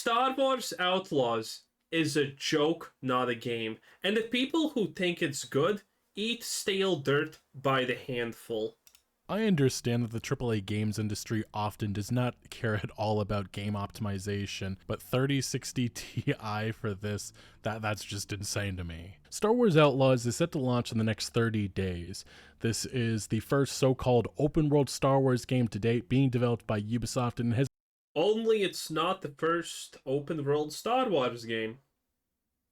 Star Wars Outlaws is a joke, not a game. And the people who think it's good eat stale dirt by the handful. I understand that the AAA games industry often does not care at all about game optimization, but 3060 Ti for this, that's just insane to me. Star Wars Outlaws is set to launch in the next 30 days. This is the first so-called open-world Star Wars game to date, being developed by Ubisoft, and has Only it's not the first open world Star Wars game.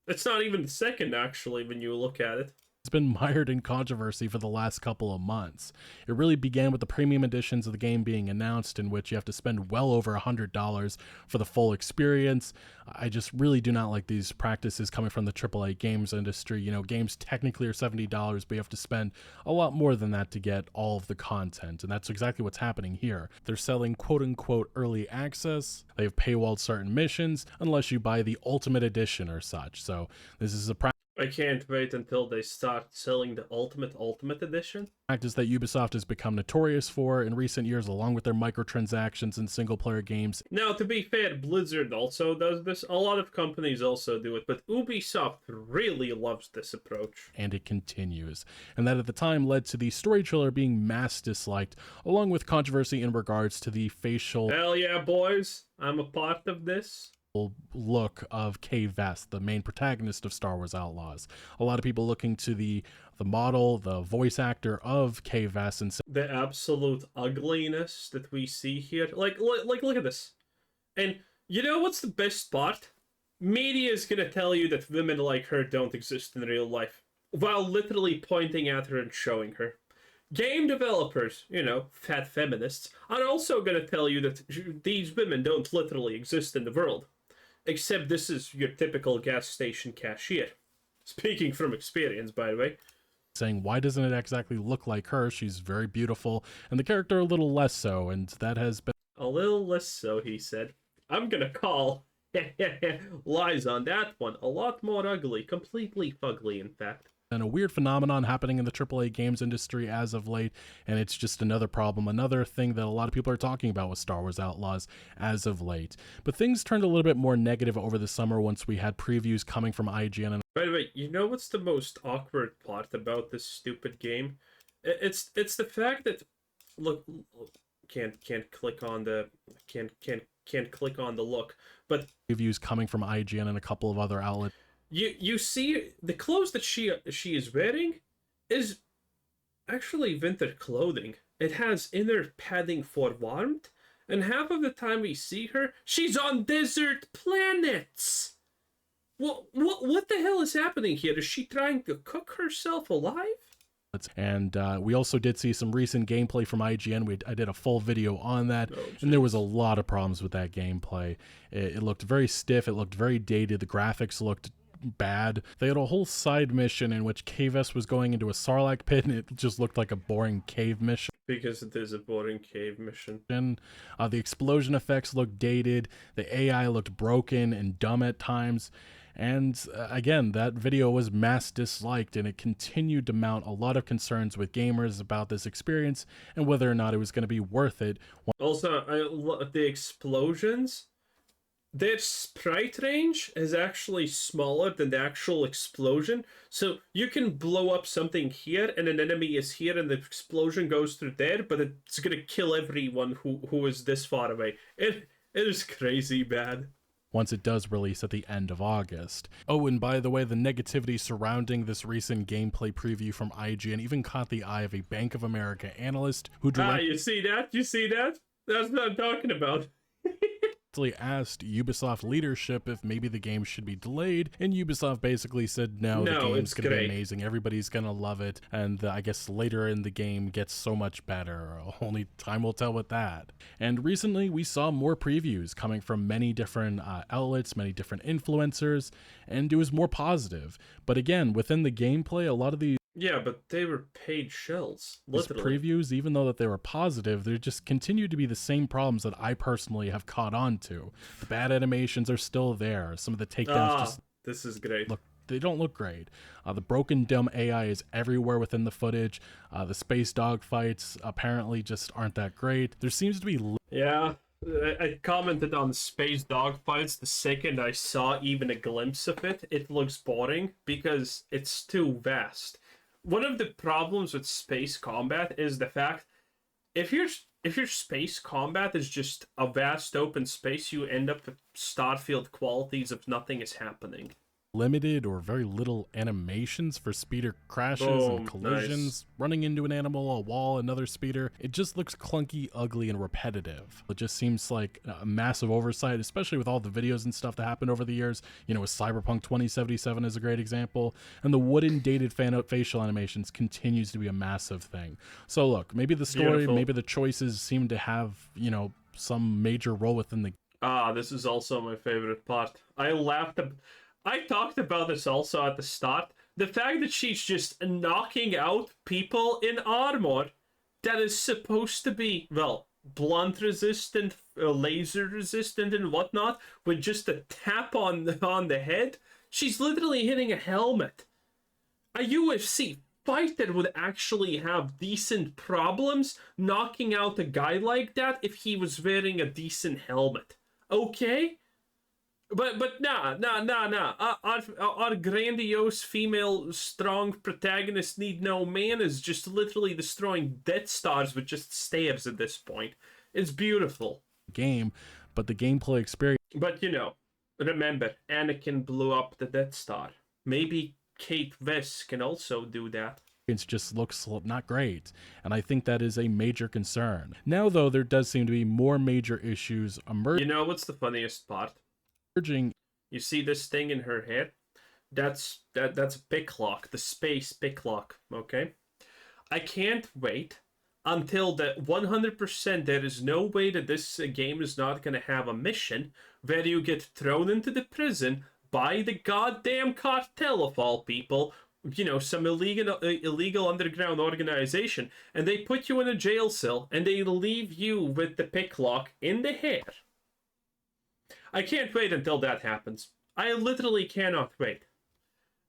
It's not even the second, actually, when you look at it. It's been mired in controversy for the last couple of months. It really began with the premium editions of the game being announced, in which you have to spend well over $100 for the full experience. I just really do not like these practices coming from the AAA games industry. You know, games technically are $70, but you have to spend a lot more than that to get all of the content, and that's exactly what's happening here. They're selling quote-unquote early access. They have paywalled certain missions unless you buy the Ultimate Edition or such. So this is a I can't wait until they start selling the Ultimate Edition. practice that Ubisoft has become notorious for in recent years, along with their microtransactions in single-player games. Now, to be fair, Blizzard also does this. A lot of companies also do it, but Ubisoft really loves this approach. And it continues. And that at the time led to the story trailer being mass disliked, along with controversy in regards to the facial Hell yeah, boys. I'm a part of this. look of Kay Vest, the main protagonist of Star Wars Outlaws. A lot of people looking to the model, the voice actor of Kay Vest, and the absolute ugliness that we see here. Like, look at this. And you know what's the best part? Media is gonna tell you that women like her don't exist in real life, while literally pointing at her and showing her. Game developers, you know, fat feminists, are also gonna tell you that these women don't literally exist in the world. Except this is your typical gas station cashier. Speaking from experience, by the way. saying, why doesn't it exactly look like her? She's very beautiful, and the character a little less so, and that has been A little less so, he said. I'm gonna call lies on that one. A lot more ugly. Completely fugly, in fact. a weird phenomenon happening in the AAA games industry as of late, and it's just another problem, another thing that a lot of people are talking about with Star Wars Outlaws as of late. But things turned a little bit more negative over the summer once we had previews coming from IGN. And by the way, you know what's the most awkward part about this stupid game? It's the fact that look, can't click on the can't click on the look, but previews coming from IGN and a couple of other outlets. You see the clothes that she is wearing is actually winter clothing. It has inner padding for warmth, and half of the time we see her, she's on desert planets. What the hell is happening here? Is she trying to cook herself alive? And we also did see some recent gameplay from IGN. I did a full video on that, and there was a lot of problems with that gameplay. It looked very stiff. It looked very dated. The graphics looked bad. They had a whole side mission in which Kayvest was going into a Sarlacc pit, and it just looked like a boring cave mission. Because it is a boring cave mission. The explosion effects looked dated. The AI looked broken and dumb at times. And again, that video was mass disliked, and it continued to mount a lot of concerns with gamers about this experience and whether or not it was going to be worth it. Also, the explosions, their sprite range is actually smaller than the actual explosion. So you can blow up something here, and an enemy is here, and the explosion goes through there, but it's going to kill everyone who is this far away. It is crazy bad. Once it does release at the end of August. Oh, and by the way, the negativity surrounding this recent gameplay preview from IGN even caught the eye of a Bank of America analyst who you see that? You see that? That's what I'm talking about. asked Ubisoft leadership if maybe the game should be delayed, and Ubisoft basically said no, the game's gonna be amazing, everybody's gonna love it, and I guess later in the game gets so much better. Only time will tell with that. And recently we saw more previews coming from many different outlets, many different influencers, and it was more positive. But again, within the gameplay, a lot of these but they were paid shells. Literally. Previews, even though that they were positive, there just continue to be the same problems that I personally have caught on to. The bad animations are still there. Some of the takedowns this is great. They don't look great. The broken dumb AI is everywhere within the footage. The space dog fights apparently just aren't that great. There seems to be I commented on space dogfights the second I saw even a glimpse of it. It looks boring because it's too vast. One of the problems with space combat is the fact if your space combat is just a vast open space, you end up with Starfield qualities of nothing is happening. Limited or very little animations for speeder crashes and Boom, collisions, nice. running into an animal, a wall, another speeder. It just looks clunky, ugly, and repetitive. It just seems like a massive oversight, especially with all the videos and stuff that happened over the years. You know, with Cyberpunk 2077 is a great example. And the wooden dated facial animations continues to be a massive thing. So look, maybe the story, Beautiful. maybe the choices seem to have, you know, some major role within the This is also my favorite part. I talked about this also at the start. The fact that she's just knocking out people in armor that is supposed to be, well, blunt resistant, laser resistant, and whatnot, with just a tap on the head. She's literally hitting a helmet. A UFC fighter would actually have decent problems knocking out a guy like that if he was wearing a decent helmet. Okay? But nah. Our grandiose female strong protagonist need no man is just literally destroying Death Stars with just stairs at this point. It's beautiful. game, but the gameplay experience But remember, Anakin blew up the Death Star. Maybe Kate Vess can also do that. just looks not great, and I think that is a major concern. Now, though, there does seem to be more major issues You know what's the funniest part? emerging. You see this thing in her head? That's a pick lock, the space pick lock, okay? I can't wait until that 100% there is no way that this game is not going to have a mission where you get thrown into the prison by the goddamn cartel of all people, some illegal underground organization, and they put you in a jail cell and they leave you with the pick lock in the hair. I can't wait until that happens. I literally cannot wait.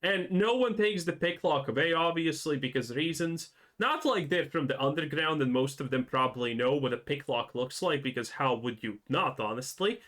And no one takes the pick lock away, obviously, because reasons. Not like they're from the underground, and most of them probably know what a pick lock looks like, because how would you not, honestly?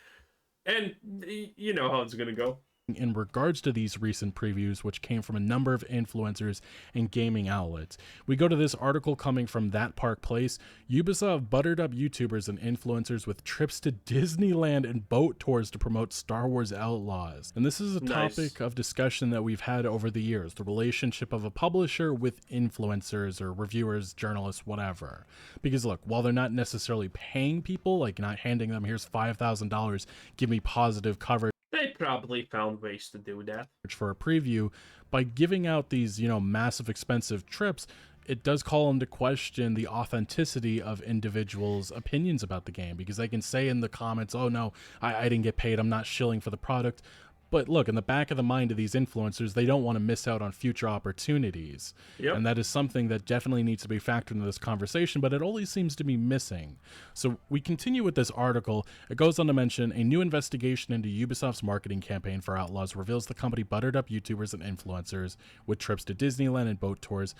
And you know how it's gonna go. In regards to these recent previews, which came from a number of influencers and gaming outlets. We go to this article coming from That Park Place. Ubisoft buttered up YouTubers and influencers with trips to Disneyland and boat tours to promote Star Wars Outlaws. And this is a topic of discussion that we've had over the years, the relationship of a publisher with influencers or reviewers, journalists, whatever. Because look, while they're not necessarily paying people, like not handing them, here's $5,000, give me positive coverage, they probably found ways to do that for a preview. By giving out these, massive expensive trips, it does call into question the authenticity of individuals' opinions about the game, because they can say in the comments, oh no, I didn't get paid, I'm not shilling for the product. But look, in the back of the mind of these influencers, they don't want to miss out on future opportunities. Yep. And that is something that definitely needs to be factored into this conversation, but it always seems to be missing. So we continue with this article. It goes on to mention a new investigation into Ubisoft's marketing campaign for Outlaws reveals the company buttered up YouTubers and influencers with trips to Disneyland and boat tours.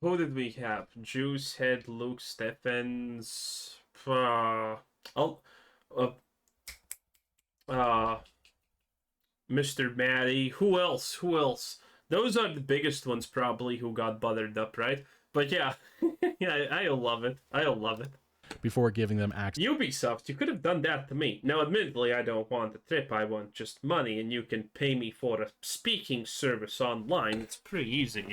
Who did we have? Juice Head, Luke Stephens, Mr. Matty. Who else? Those are the biggest ones probably who got buttered up, right? But yeah, yeah, I love it. Before giving them access. Ubisoft, you could have done that to me. Now, admittedly, I don't want a trip. I want just money, and you can pay me for a speaking service online. It's pretty easy,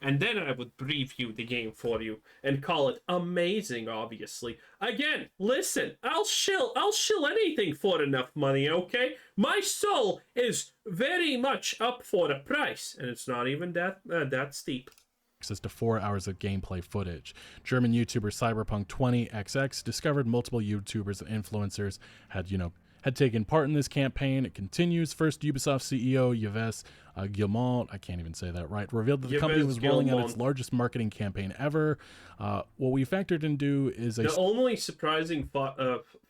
And then I would preview the game for you and call it amazing, obviously. Again, listen, I'll shill anything for enough money, okay? My soul is very much up for the price, and it's not even that steep. Access to 4 hours of gameplay footage. German YouTuber Cyberpunk 20XX discovered multiple YouTubers and influencers had taken part in this campaign. It continues. First, Ubisoft CEO Yves Guillemot, I can't even say that right, revealed that the company was rolling out its largest marketing campaign ever. What we factored into is the only surprising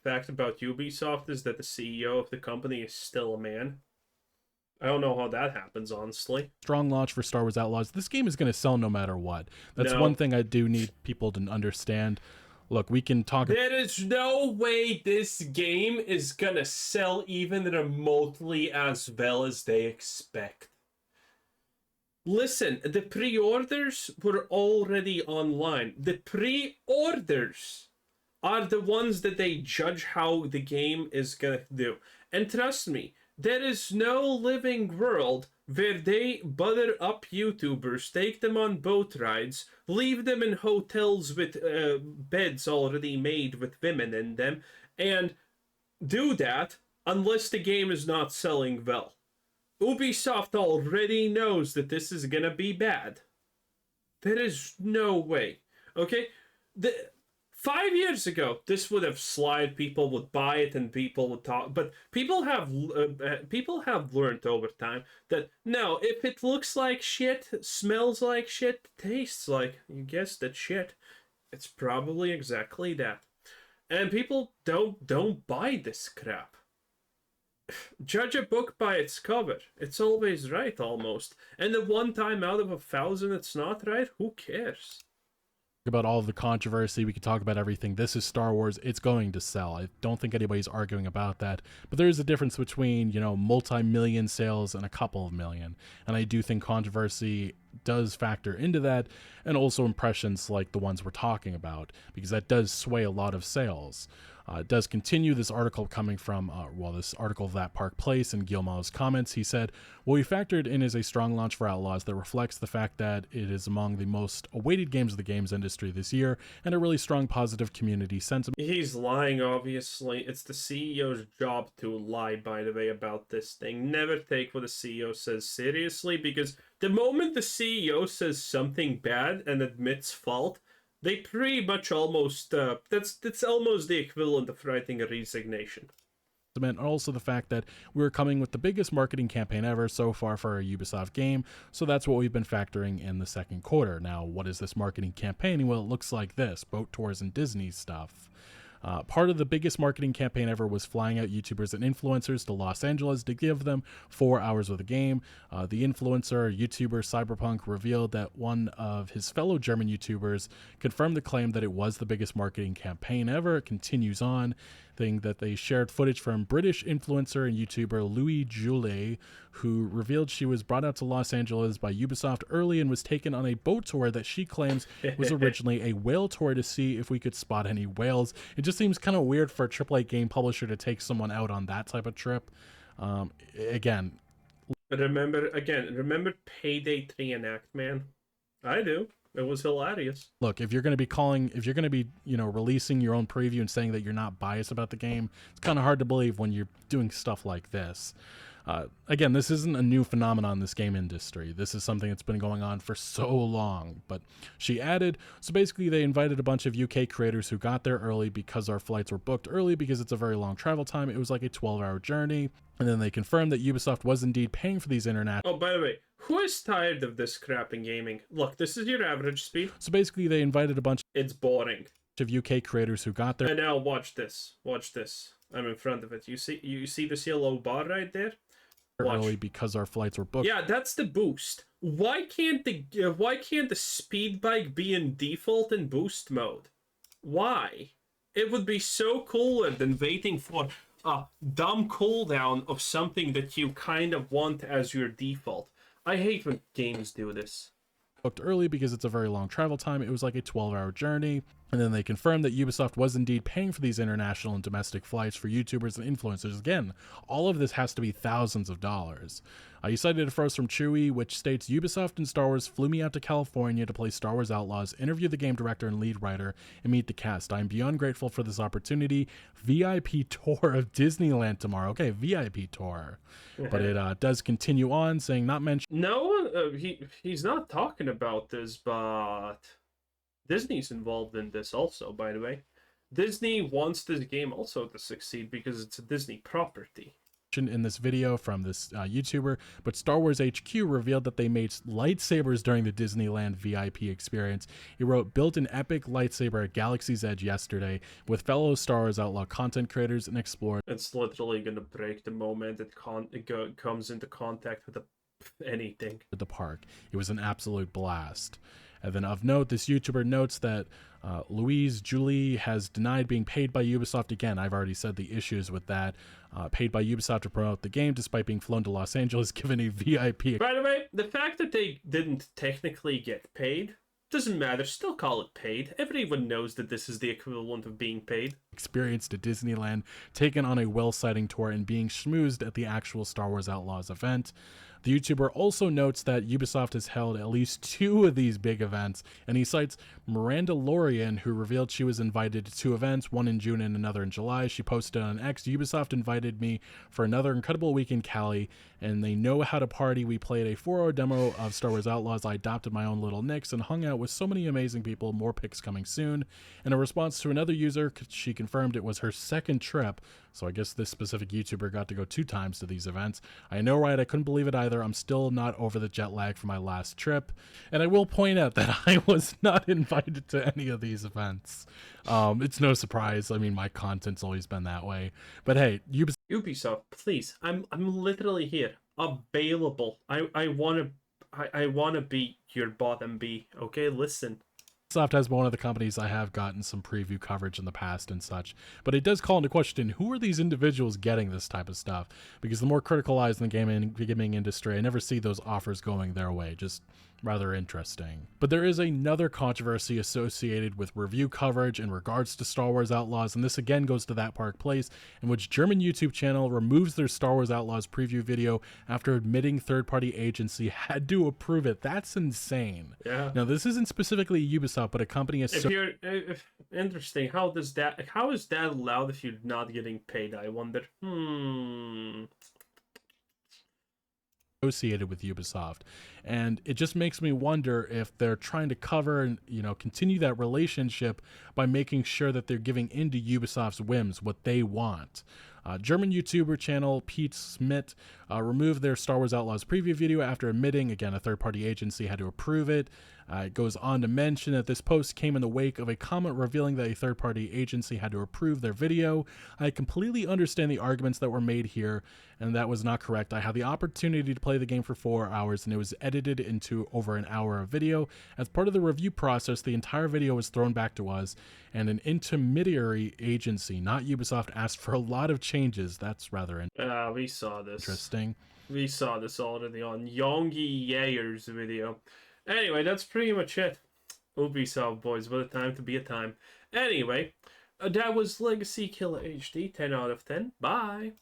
fact about Ubisoft is that the CEO of the company is still a man. I don't know how that happens, honestly. Strong launch for Star Wars Outlaws. This game is going to sell no matter what. That's one thing I do need people to understand. Look, we can talk. There is no way this game is gonna sell even remotely as well as they expect. Listen, the pre-orders were already online. The pre-orders are the ones that they judge how the game is gonna do. And trust me, there is no living world where they butter up YouTubers, take them on boat rides, leave them in hotels with beds already made with women in them, and do that unless the game is not selling well. Ubisoft already knows that this is gonna be bad. There is no way. Okay? 5 years ago, this would have slid. People would buy it, and people would talk. But people have learned over time that no, if it looks like shit, smells like shit, tastes like, you guessed it, shit, it's probably exactly that. And people don't buy this crap. Judge a book by its cover. It's always right, almost. And the one time out of 1,000 it's not right, who cares? About all of the controversy, we could talk about everything. This is Star Wars. It's going to sell. I don't think anybody's arguing about that. But there is a difference between, you know, multi-million sales and a couple of million. And I do think controversy does factor into that, and also impressions like the ones we're talking about, because that does sway a lot of sales. It does continue. This article coming from, this article of That Park Place, in Guillemot's comments, he said, what we factored in is a strong launch for Outlaws that reflects the fact that it is among the most awaited games of the games industry this year, and a really strong positive community sentiment. He's lying, obviously. It's the CEO's job to lie, by the way, about this thing. Never take what a CEO says seriously, because the moment the CEO says something bad and admits fault, they pretty much almost, that's almost the equivalent of writing a resignation. And also the fact that we're coming with the biggest marketing campaign ever so far for a Ubisoft game, so that's what we've been factoring in the second quarter. Now, what is this marketing campaign? Well, it looks like this: boat tours and Disney stuff. Part of the biggest marketing campaign ever was flying out YouTubers and influencers to Los Angeles to give them 4 hours of the game. The influencer, YouTuber Cyberpunk, revealed that one of his fellow German YouTubers confirmed the claim that it was the biggest marketing campaign ever. It continues on, saying that they shared footage from British influencer and YouTuber Louis Julie, who revealed she was brought out to Los Angeles by Ubisoft early and was taken on a boat tour that she claims was originally a whale tour to see if we could spot any whales. It just seems kind of weird for a AAA game publisher to take someone out on that type of trip. Again, remember Payday 3 and Act-Man? I do. It was hilarious. Look, if you're going to be, you know, releasing your own preview and saying that you're not biased about the game, it's kind of hard to believe when you're doing stuff like this. Again, this isn't a new phenomenon in this game industry. This is something that's been going on for so long. But she added, so basically they invited a bunch of UK creators who got there early because our flights were booked early because it's a very long travel time. It was like a 12-hour journey. And then they confirmed that Ubisoft was indeed paying for these international... Oh, by the way, who is tired of this crap in gaming? Look, this is your average speed. So basically they invited a bunch... It's boring. ...of UK creators who got there... And now watch this. Watch this. I'm in front of it. You see this yellow bar right there? Early because our flights were booked. Yeah, that's the boost. Why can't the speed bike be in default and boost mode? Why? It would be so cooler than waiting for a dumb cooldown of something that you kind of want as your default. I hate when games do this. Booked early because it's a very long travel time. It was like a 12-hour journey. And then they confirmed that Ubisoft was indeed paying for these international and domestic flights for YouTubers and influencers. Again, all of this has to be thousands of dollars. You cited a phrase from Chewy, which states, Ubisoft and Star Wars flew me out to California to play Star Wars Outlaws, interview the game director and lead writer, and meet the cast. I'm beyond grateful for this opportunity. VIP tour of Disneyland tomorrow. Okay, VIP tour. But it does continue on, saying not mentioned. No, he's not talking about this, but Disney's involved in this also, by the way. Disney wants this game also to succeed because it's a Disney property. In this video from this YouTuber, but Star Wars HQ revealed that they made lightsabers during the Disneyland VIP experience. He wrote, built an epic lightsaber at Galaxy's Edge yesterday with fellow Star Wars Outlaw content creators and explorers. It's literally gonna break the moment it comes into contact with anything. At the park. It was an absolute blast. And then of note, this YouTuber notes that Louise Julie has denied being paid by Ubisoft again. I've already said the issues with that. Paid by Ubisoft to promote the game despite being flown to Los Angeles, given a VIP. By the way, the fact that they didn't technically get paid doesn't matter. Still call it paid. Everyone knows that this is the equivalent of being paid. Experienced at Disneyland, taken on a Will sighting tour, and being schmoozed at the actual Star Wars Outlaws event. The YouTuber also notes that Ubisoft has held at least 2 of these big events, and he cites Miranda Lorian, who revealed she was invited to 2 events, one in June and another in July. She posted on X, "Ubisoft invited me for another incredible week in Cali, and they know how to party. We played a 4-hour demo of Star Wars Outlaws. I adopted my own little Nix and hung out with so many amazing people. More pics coming soon." In a response to another user, she confirmed it was her 2nd trip, so I guess this specific YouTuber got to go 2 times to these events. "I know, right? I couldn't believe it either. I'm still not over the jet lag from my last trip." And I will point out that I was not invited to any of these events. It's no surprise. I mean, my content's always been that way. But hey, Ubisoft, please. I'm literally here, available. I wanna be your bottom B. Okay, listen. Ubisoft has been one of the companies I have gotten some preview coverage in the past and such, but it does call into question, who are these individuals getting this type of stuff? Because the more criticalized in the gaming industry, I never see those offers going their way. Just rather interesting. But there is another controversy associated with review coverage in regards to Star Wars Outlaws, and this again goes to That Park Place, in which German YouTube channel removes their Star Wars Outlaws preview video after admitting third-party agency had to approve it. That's insane. Yeah. Now, this isn't specifically Ubisoft, but a company interesting, how is that allowed if you're not getting paid? I wonder. Associated with Ubisoft, and it just makes me wonder if they're trying to cover and continue that relationship by making sure that they're giving into Ubisoft's whims, what they want. German YouTuber channel Pete Smith removed their Star Wars Outlaws preview video after admitting, again, a third-party agency had to approve it. It goes on to mention that this post came in the wake of a comment revealing that a third-party agency had to approve their video. "I completely understand the arguments that were made here, and that was not correct. I had the opportunity to play the game for 4 hours, and it was edited into over an hour of video. As part of the review process, the entire video was thrown back to us, and an intermediary agency, not Ubisoft, asked for a lot of changes." That's rather we saw this. interesting. We saw this already on Yongi Yayer's video. Anyway, that's pretty much it. Ubisoft, boys, what a time to be a time. Anyway, that was Legacy Killer HD, 10 out of 10. Bye.